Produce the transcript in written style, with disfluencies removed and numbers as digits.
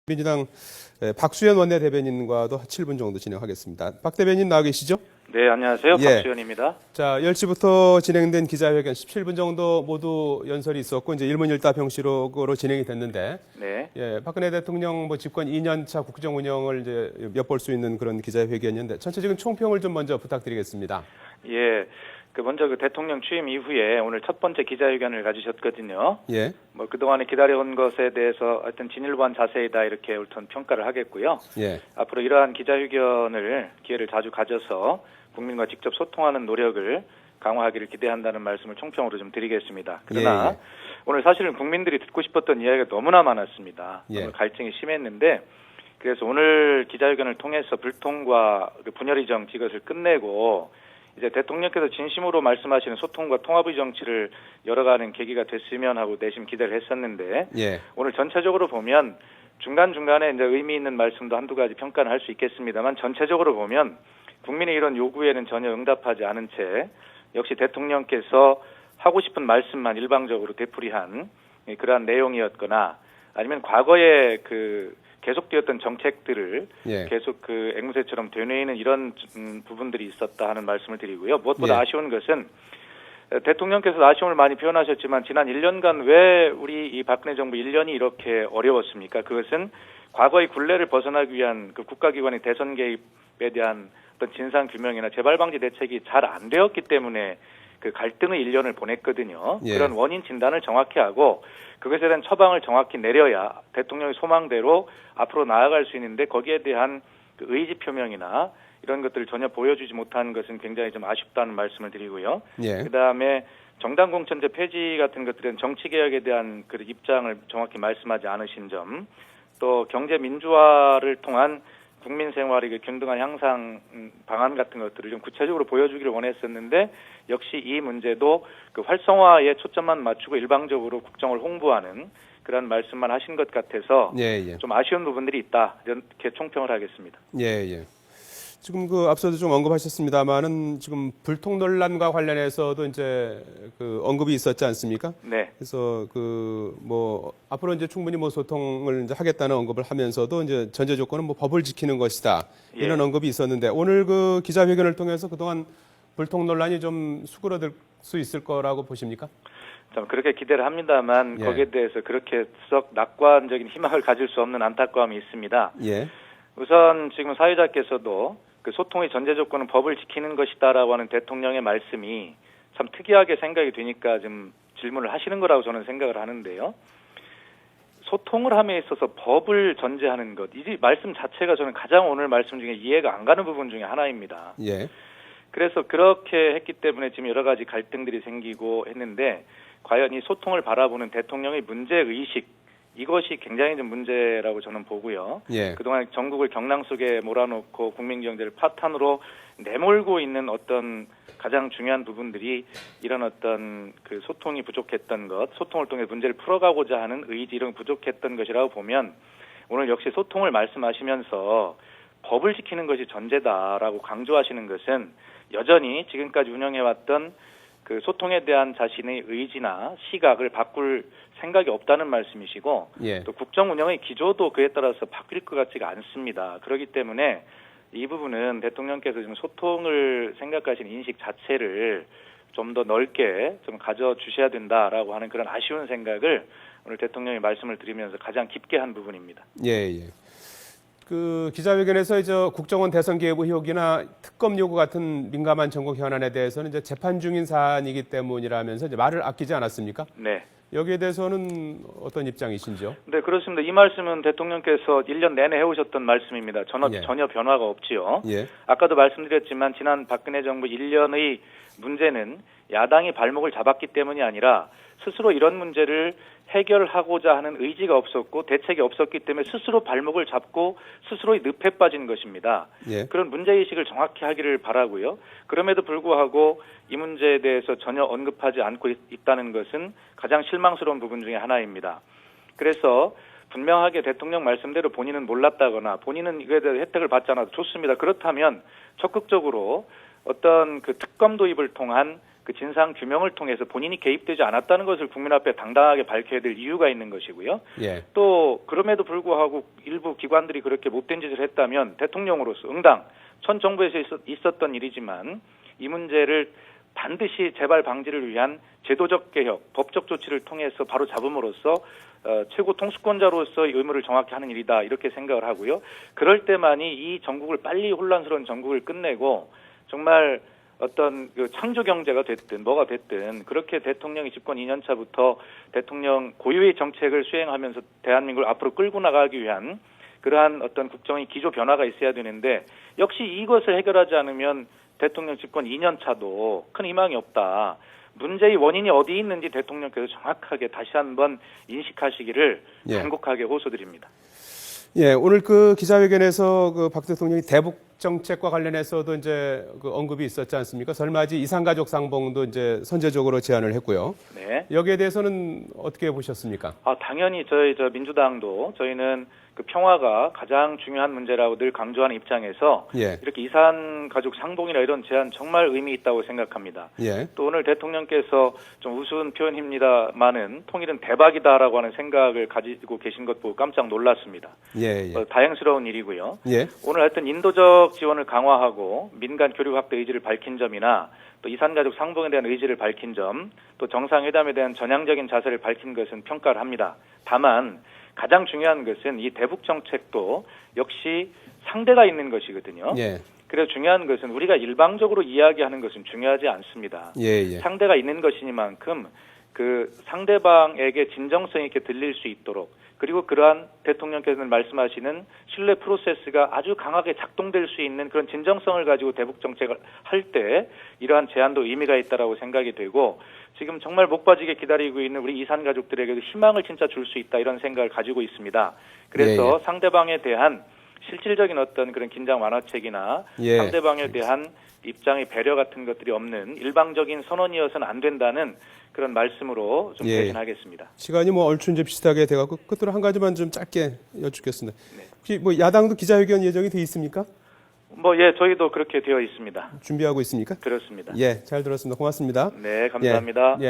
민주당 박수현 원내대변인과도 7분 정도 진행하겠습니다. 박 대변인 나와 계시죠? 네, 안녕하세요. 예. 박수현입니다. 자, 10시부터 진행된 기자회견 17분 정도 모두 연설이 있었고 이제 일문일답 형식으로 진행이 됐는데 네. 예, 박근혜 대통령 집권 2년 차 국정 운영을 이제 엿볼 수 있는 그런 기자회견이었는데 전체적인 총평을 좀 먼저 부탁드리겠습니다. 예. 먼저 대통령 취임 이후에 오늘 첫 번째 기자회견을 가지셨거든요. 예. 그동안에 기다려온 것에 대해서 하여튼 진일보한 자세이다 이렇게 우선 평가를 하겠고요. 예. 앞으로 이러한 기자회견을 기회를 자주 가져서 국민과 직접 소통하는 노력을 강화하기를 기대한다는 말씀을 총평으로 좀 드리겠습니다. 그러나 오늘 사실은 국민들이 듣고 싶었던 이야기가 너무나 많았습니다. 너무 갈증이 심했는데 그래서 오늘 기자회견을 통해서 불통과 분열의 정치 이것을 끝내고 이제 대통령께서 진심으로 말씀하시는 소통과 통합의 정치를 열어가는 계기가 됐으면 하고 내심 기대를 했었는데 오늘 전체적으로 보면 중간중간에 이제 의미 있는 말씀도 한두 가지 평가는 할 수 있겠습니다만 전체적으로 보면 국민의 이런 요구에는 전혀 응답하지 않은 채 역시 대통령께서 하고 싶은 말씀만 일방적으로 되풀이한 그러한 내용이었거나 아니면 과거에 계속되었던 정책들을 계속 앵무새처럼 되뇌이는 이런 부분들이 있었다 하는 말씀을 드리고요. 무엇보다 아쉬운 것은 대통령께서 아쉬움을 많이 표현하셨지만 지난 1년간 왜 우리 이 박근혜 정부 1년이 이렇게 어려웠습니까? 그것은 과거의 굴레를 벗어나기 위한 국가기관의 대선 개입에 대한 어떤 진상 규명이나 재발 방지 대책이 잘 안 되었기 때문에 갈등의 1년을 보냈거든요. 그런 원인 진단을 정확히 하고 그것에 대한 처방을 정확히 내려야 대통령의 소망대로 앞으로 나아갈 수 있는데 거기에 대한 의지 표명이나 이런 것들을 전혀 보여주지 못한 것은 굉장히 좀 아쉽다는 말씀을 드리고요. 그다음에 정당 공천제 폐지 같은 것들은 정치개혁에 대한 입장을 정확히 말씀하지 않으신 점, 또 경제 민주화를 통한 국민 생활의 균등한 향상 방안 같은 것들을 좀 구체적으로 보여주기를 원했었는데 역시 이 문제도 활성화에 초점만 맞추고 일방적으로 국정을 홍보하는 그런 말씀만 하신 것 같아서 좀 아쉬운 부분들이 있다 이렇게 총평을 하겠습니다. 지금 앞서도 좀 언급하셨습니다만은 지금 불통 논란과 관련해서도 이제 언급이 있었지 않습니까? 네. 그래서 앞으로 이제 충분히 소통을 이제 하겠다는 언급을 하면서도 이제 전제 조건은 법을 지키는 것이다 이런 언급이 있었는데 오늘 기자회견을 통해서 그동안 불통 논란이 좀 수그러들 수 있을 거라고 보십니까? 좀 그렇게 기대를 합니다만 거기에 대해서 그렇게 썩 낙관적인 희망을 가질 수 없는 안타까움이 있습니다. 우선 지금 사회자께서도 소통의 전제 조건은 법을 지키는 것이다라고 하는 대통령의 말씀이 참 특이하게 생각이 되니까 좀 질문을 하시는 거라고 저는 생각을 하는데요. 소통을 함에 있어서 법을 전제하는 것, 이 말씀 자체가 저는 가장 오늘 말씀 중에 이해가 안 가는 부분 중에 하나입니다. 그래서 그렇게 했기 때문에 지금 여러 가지 갈등들이 생기고 했는데 과연 이 소통을 바라보는 대통령의 문제의식 이것이 굉장히 좀 문제라고 저는 보고요. 그동안 전국을 경랑 속에 몰아놓고 국민 경제를 파탄으로 내몰고 있는 어떤 가장 중요한 부분들이 이런 어떤 소통이 부족했던 것, 소통을 통해 문제를 풀어가고자 하는 의지 이런 부족했던 것이라고 보면 오늘 역시 소통을 말씀하시면서 법을 지키는 것이 전제다라고 강조하시는 것은 여전히 지금까지 운영해왔던 소통에 대한 자신의 의지나 시각을 바꿀 생각이 없다는 말씀이시고 또 국정 운영의 기조도 그에 따라서 바뀔 것 같지가 않습니다. 그렇기 때문에 이 부분은 대통령께서 지금 소통을 생각하시는 인식 자체를 좀 더 넓게 좀 가져주셔야 된다라고 하는 그런 아쉬운 생각을 오늘 대통령이 말씀을 드리면서 가장 깊게 한 부분입니다. 기자회견에서 이제 국정원 대선 개입 의혹이나 특검 요구 같은 민감한 전국 현안에 대해서는 이제 재판 중인 사안이기 때문이라면서 이제 말을 아끼지 않았습니까? 여기에 대해서는 어떤 입장이신지요? 네, 그렇습니다. 이 말씀은 대통령께서 1년 내내 해오셨던 말씀입니다. 전혀 변화가 없지요. 아까도 말씀드렸지만 지난 박근혜 정부 1년의 문제는 야당이 발목을 잡았기 때문이 아니라 스스로 이런 문제를 해결하고자 하는 의지가 없었고 대책이 없었기 때문에 스스로 발목을 잡고 스스로의 늪에 빠진 것입니다. 그런 문제의식을 정확히 하기를 바라고요. 그럼에도 불구하고 이 문제에 대해서 전혀 언급하지 않고 있다는 것은 가장 실망스러운 부분 중에 하나입니다. 그래서 분명하게 대통령 말씀대로 본인은 몰랐다거나 본인은 이거에 대해 혜택을 받지 않아도 좋습니다. 그렇다면 적극적으로 어떤 특검 도입을 통한 그 진상 규명을 통해서 본인이 개입되지 않았다는 것을 국민 앞에 당당하게 밝혀야 될 이유가 있는 것이고요. 예. 또 그럼에도 불구하고 일부 기관들이 그렇게 못된 짓을 했다면 대통령으로서 응당 전 정부에서 있었던 일이지만 이 문제를 반드시 재발 방지를 위한 제도적 개혁, 법적 조치를 통해서 바로 잡음으로써 최고 통수권자로서의 의무를 정확히 하는 일이다 이렇게 생각을 하고요. 그럴 때만이 이 전국을 빨리 혼란스러운 전국을 끝내고 정말 어떤 그 창조 경제가 됐든 뭐가 됐든 그렇게 대통령이 집권 2년 차부터 대통령 고유의 정책을 수행하면서 대한민국을 앞으로 끌고 나가기 위한 그러한 어떤 국정의 기조 변화가 있어야 되는데 역시 이것을 해결하지 않으면 대통령 집권 2년 차도 큰 희망이 없다. 문제의 원인이 어디 있는지 대통령께서 정확하게 다시 한번 인식하시기를 예. 간곡하게 호소드립니다. 예, 오늘 그 기자회견에서 그 박 대통령이 대북 정책과 관련해서도 이제 그 언급이 있었지 않습니까? 설맞이 이산가족 상봉도 이제 선제적으로 제안을 했고요. 네. 여기에 대해서는 어떻게 보셨습니까? 당연히 저희 민주당도 저희는 그 평화가 가장 중요한 문제라고 늘 강조하는 입장에서 예. 이렇게 이산 가족 상봉이나 이런 제안 정말 의미 있다고 생각합니다. 예. 또 오늘 대통령께서 좀 우스운 표현입니다만은 통일은 대박이다라고 하는 생각을 가지고 계신 것 보고 깜짝 놀랐습니다. 예. 예. 다행스러운 일이고요. 예. 오늘 하여튼 인도적 지원을 강화하고 민간 교류 확대 의지를 밝힌 점이나 또 이산가족 상봉에 대한 의지를 밝힌 점, 또 정상회담에 대한 전향적인 자세를 밝힌 것은 평가를 합니다. 다만 가장 중요한 것은 이 대북 정책도 역시 상대가 있는 것이거든요. 예. 그래서 중요한 것은 우리가 일방적으로 이야기하는 것은 중요하지 않습니다. 예. 예. 상대가 있는 것이니만큼 그 상대방에게 진정성 있게 들릴 수 있도록 그리고 그러한 대통령께서는 말씀하시는 신뢰 프로세스가 아주 강하게 작동될 수 있는 그런 진정성을 가지고 대북 정책을 할 때 이러한 제안도 의미가 있다라고 생각이 되고 지금 정말 목 빠지게 기다리고 있는 우리 이산 가족들에게도 희망을 진짜 줄 수 있다 이런 생각을 가지고 있습니다. 그래서 예. 상대방에 대한 실질적인 어떤 그런 긴장 완화책이나 예. 상대방에 대한 입장의 배려 같은 것들이 없는 일방적인 선언이어서는 안 된다는 그런 말씀으로 좀 예. 대신하겠습니다. 시간이 뭐 얼추 이제 비슷하게 돼갖고 끝으로 한 가지만 좀 짧게 여쭙겠습니다. 네. 혹시 뭐 야당도 기자회견 예정이 돼 있습니까? 저희도 그렇게 되어 있습니다. 준비하고 있습니까? 그렇습니다. 예, 잘 들었습니다. 고맙습니다. 네, 감사합니다. 예.